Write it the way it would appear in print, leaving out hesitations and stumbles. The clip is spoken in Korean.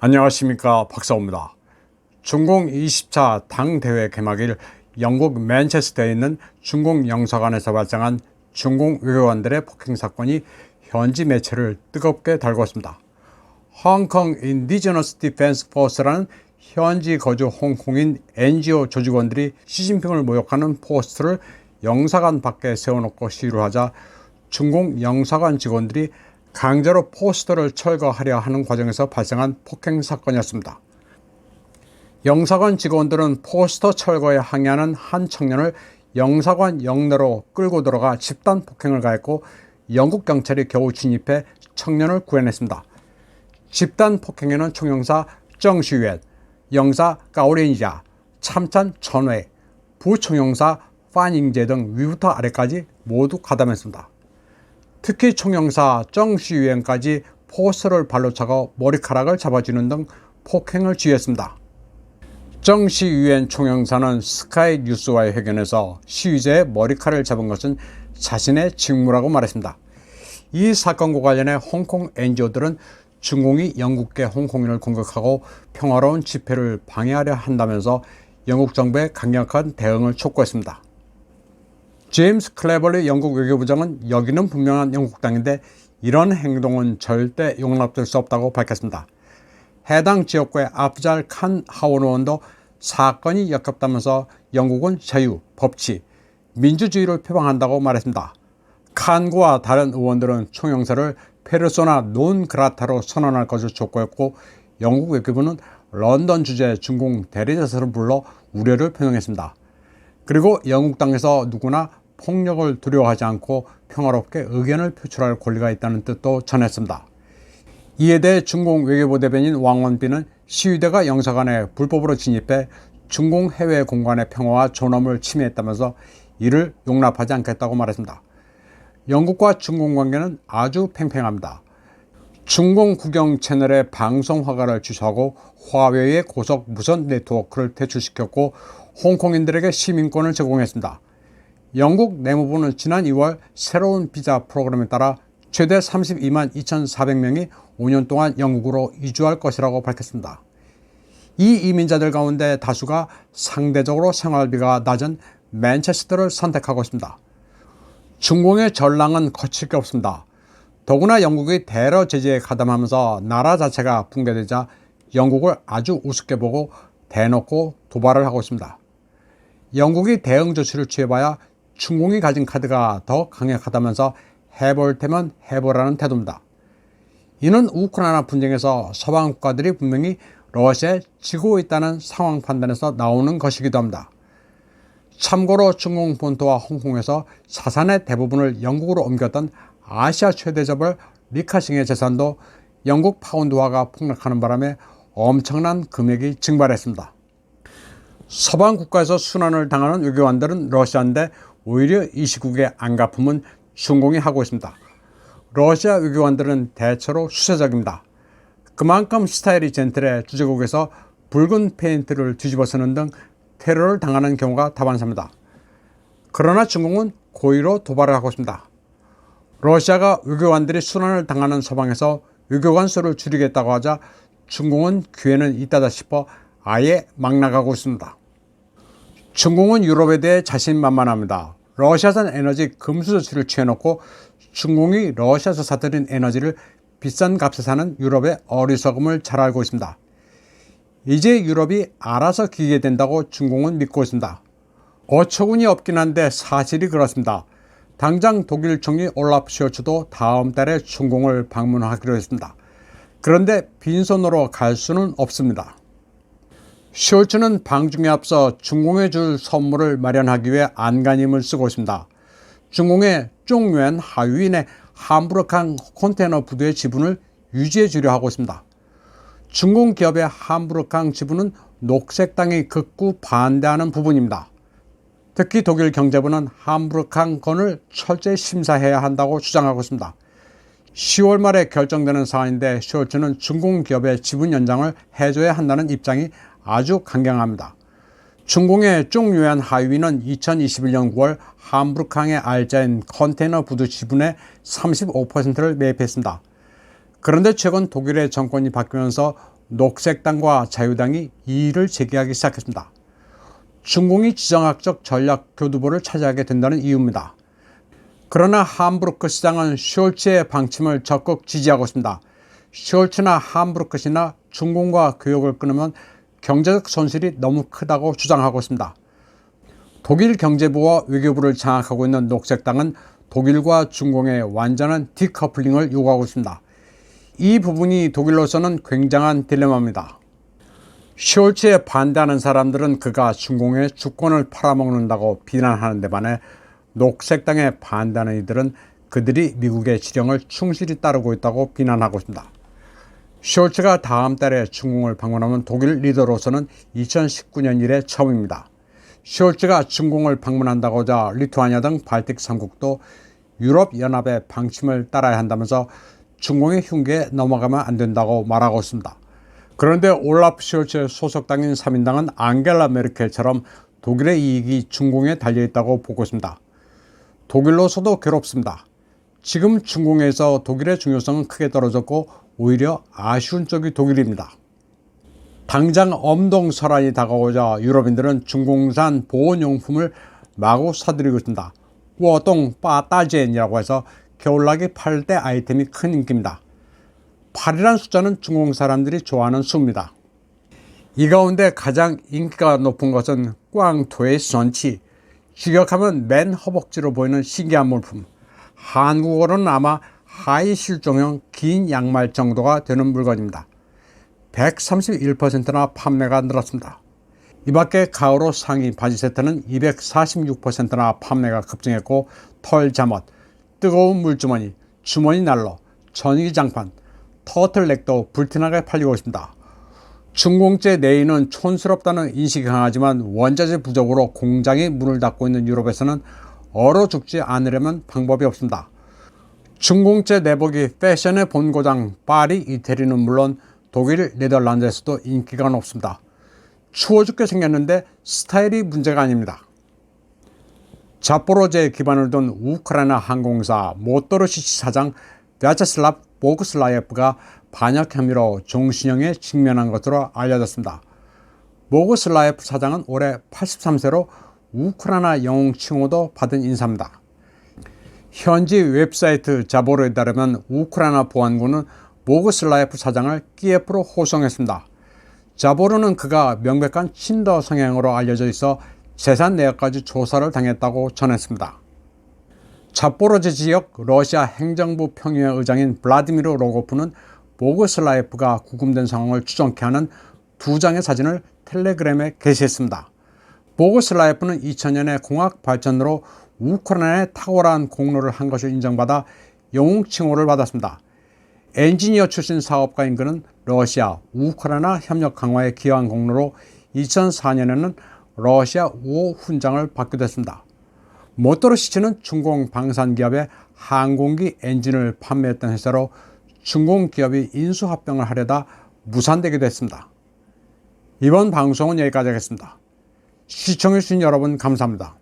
안녕하십니까, 박사호입니다. 중공 20차 당대회 개막일 영국 맨체스터에 있는 중공 영사관에서 발생한 중공 외교관들의 폭행 사건이 현지 매체를 뜨겁게 달궜습니다. 홍콩 인디지너스 디펜스 포스라는 현지 거주 홍콩인 NGO 조직원들이 시진핑을 모욕하는 포스터를 영사관 밖에 세워놓고 시위를 하자 중공 영사관 직원들이 강제로 포스터를 철거하려 하는 과정에서 발생한 폭행 사건이었습니다. 영사관 직원들은 포스터 철거에 항의하는 한 청년을 영사관 영내로 끌고 들어가 집단 폭행을 가했고 영국 경찰이 겨우 진입해 청년을 구해냈습니다. 집단 폭행에는 총영사 정시윤, 영사 가오린자, 참찬 천회, 부총영사 판잉제 등 위부터 아래까지 모두 가담했습니다. 특히 총영사 정시윤까지 포스터를 발로 차고 머리카락을 잡아주는 등 폭행을 지휘했습니다. 정시윤 총영사는 스카이 뉴스와의 회견에서 시위자의 머리카락을 잡은 것은 자신의 직무라고 말했습니다. 이 사건과 관련해 홍콩 NGO들은 중공이 영국계 홍콩인을 공격하고 평화로운 집회를 방해하려 한다면서 영국 정부의 강력한 대응을 촉구했습니다. 제임스 클레벌리 영국 외교부장은 여기는 분명한 영국 땅인데 이런 행동은 절대 용납될 수 없다고 밝혔습니다. 해당 지역구의 아프잘 칸 하원 의원도 사건이 역겹다면서 영국은 자유, 법치, 민주주의를 표방한다고 말했습니다. 칸과 다른 의원들은 총영사를 페르소나 논 그라타로 선언할 것을 촉구했고 영국 외교부는 런던 주재 중공 대리자서를 불러 우려를 표명했습니다. 그리고 영국 땅에서 누구나 폭력을 두려워하지 않고 평화롭게 의견을 표출할 권리가 있다는 뜻도 전했습니다. 이에 대해 중공 외교부 대변인 왕원빈은 시위대가 영사관에 불법으로 진입해 중공 해외 공간의 평화와 존엄을 침해했다면서 이를 용납하지 않겠다고 말했습니다. 영국과 중공 관계는 아주 팽팽합니다. 중공 국영 채널의 방송 허가를 취소하고 화웨이의 고속 무선 네트워크를 퇴출시켰고 홍콩인들에게 시민권을 제공했습니다. 영국 내무부는 지난 2월 새로운 비자 프로그램에 따라 최대 32만 2,400명이 5년 동안 영국으로 이주할 것이라고 밝혔습니다. 이 이민자들 가운데 다수가 상대적으로 생활비가 낮은 맨체스터를 선택하고 있습니다. 중공의 전랑은 거칠 게 없습니다. 더구나 영국이 테러 제재에 가담하면서 나라 자체가 붕괴되자 영국을 아주 우습게 보고 대놓고 도발을 하고 있습니다. 영국이 대응 조치를 취해봐야 중공이 가진 카드가 더 강력하다면서 해볼 테면 해보라는 태도입니다. 이는 우크라이나 분쟁에서 서방 국가들이 분명히 러시아에 지고 있다는 상황 판단에서 나오는 것이기도 합니다. 참고로 중공 본토와 홍콩에서 자산의 대부분을 영국으로 옮겼던 아시아 최대 재벌 리카싱의 재산도 영국 파운드화가 폭락하는 바람에 엄청난 금액이 증발했습니다. 서방 국가에서 순환을 당하는 외교관들은 러시아인데 오히려 이 시국의 안갚음은 중공이 하고 있습니다. 러시아 외교관들은 대체로 수세적입니다. 그만큼 스타일이 젠틀해 주재국에서 붉은 페인트를 뒤집어 쓰는 등 테러를 당하는 경우가 다반사입니다. 그러나 중공은 고의로 도발을 하고 있습니다. 러시아가 외교관들이 순환을 당하는 서방에서 외교관 수를 줄이겠다고 하자 중공은 기회는 있다다 싶어 아예 막 나가고 있습니다. 중공은 유럽에 대해 자신만만합니다. 러시아산 에너지 금수 조치를 취해놓고 중공이 러시아에서 사들인 에너지를 비싼 값에 사는 유럽의 어리석음을 잘 알고 있습니다. 이제 유럽이 알아서 기게 된다고 중공은 믿고 있습니다. 어처구니 없긴 한데 사실이 그렇습니다. 당장 독일 총리 올라프 숄츠도 다음 달에 중공을 방문하기로 했습니다. 그런데 빈손으로 갈 수는 없습니다. 숄츠는 방중에 앞서 중공에 줄 선물을 마련하기 위해 안간힘을 쓰고 있습니다. 중공의 쫑유엔 하유인의 함부르크항 컨테이너 부두의 지분을 유지해 주려 하고 있습니다. 중공 기업의 함부르크항 지분은 녹색당이 극구 반대하는 부분입니다. 특히 독일 경제부는 함부르크항 건을 철저히 심사해야 한다고 주장하고 있습니다. 10월 말에 결정되는 사안인데 숄츠는 중공 기업의 지분 연장을 해줘야 한다는 입장이 아주 강경합니다. 중공의 쫑유엔 하유인은 2021년 9월 함부르크항의 알짜인 컨테이너 부두 지분의 35%를 매입했습니다. 그런데 최근 독일의 정권이 바뀌면서 녹색당과 자유당이 이의를 제기하기 시작했습니다. 중공이 지정학적 전략 교두보를 차지하게 된다는 이유입니다. 그러나 함부르크 시장은 숄츠의 방침을 적극 지지하고 있습니다. 숄츠나 함부르크 시나 중공과 교역을 끊으면 경제적 손실이 너무 크다고 주장하고 있습니다. 독일 경제부와 외교부를 장악하고 있는 녹색당은 독일과 중공의 완전한 디커플링을 요구하고 있습니다. 이 부분이 독일로서는 굉장한 딜레마입니다. 숄츠에 반대하는 사람들은 그가 중공의 주권을 팔아먹는다고 비난하는 데 반해 녹색당에 반대하는 이들은 그들이 미국의 지령을 충실히 따르고 있다고 비난하고 있습니다. 숄츠가 다음 달에 중공을 방문하면 독일 리더로서는 2019년 이래 처음입니다. 숄츠가 중공을 방문한다고자 리투아니아 등 발틱 3국도 유럽연합의 방침을 따라야 한다면서 중공의 흉계에 넘어가면 안 된다고 말하고 있습니다. 그런데 올라프 숄츠의 소속당인 3인당은 앙겔라 메르켈처럼 독일의 이익이 중공에 달려있다고 보고 있습니다. 독일로서도 괴롭습니다. 지금 중공에서 독일의 중요성은 크게 떨어졌고 오히려 아쉬운 쪽이 독일입니다. 당장 엄동설한이 다가오자 유럽인들은 중공산 보온용품을 마구 사들이고 있습니다. 워동 빠따젠이라고 해서 겨울나기 8대 아이템이 큰 인기입니다. 8이라는 숫자는 중공 사람들이 좋아하는 수입니다. 이 가운데 가장 인기가 높은 것은 꽝토의 선치, 직역하면 맨 허벅지로 보이는 신기한 물품, 한국어로는 아마 하이 실종형 긴 양말 정도가 되는 물건입니다. 131%나 판매가 늘었습니다. 이 밖에 가오로 상의 바지 세트는 246%나 판매가 급증했고 털 잠옷, 뜨거운 물주머니, 주머니 난로, 전기장판, 터틀넥도 불티나게 팔리고 있습니다. 중공제 내인은 촌스럽다는 인식이 강하지만 원자재 부족으로 공장이 문을 닫고 있는 유럽에서는 얼어 죽지 않으려면 방법이 없습니다. 중공제 내복이 패션의 본고장 파리, 이태리는 물론 독일, 네덜란드에서도 인기가 높습니다. 추워 죽게 생겼는데 스타일이 문제가 아닙니다. 자포로제에 기반을 둔 우크라이나 항공사 모토르시치 사장 벼차슬랍 보그슬라예프가 반역 혐의로 종신형에 직면한 것으로 알려졌습니다. 보그슬라예프 사장은 올해 83세로 우크라이나 영웅 칭호도 받은 인사입니다. 현지 웹사이트 자보로에 따르면 우크라이나 보안군은 보그슬라예프 사장을 키예프로 호송했습니다. 자보로는 그가 명백한 친러 성향으로 알려져 있어 재산 내역까지 조사를 당했다고 전했습니다. 자포로제 지역 러시아 행정부 평의회 의장인 블라디미르 로고프는 보그슬라예프가 구금된 상황을 추정케 하는 2장의 사진을 텔레그램에 게시했습니다. 보그슬라예프는 2000년에 공학 발전으로 우크라이나에 탁월한 공로를 한 것을 인정받아 영웅 칭호를 받았습니다. 엔지니어 출신 사업가인 그는 러시아, 우크라이나 협력 강화에 기여한 공로로 2004년에는 러시아 5호 훈장을 받게 됐습니다. 모토르시치는 중공 방산기업의 항공기 엔진을 판매했던 회사로 중공 기업이 인수합병을 하려다 무산되기도 했습니다. 이번 방송은 여기까지 하겠습니다. 시청해주신 여러분 감사합니다.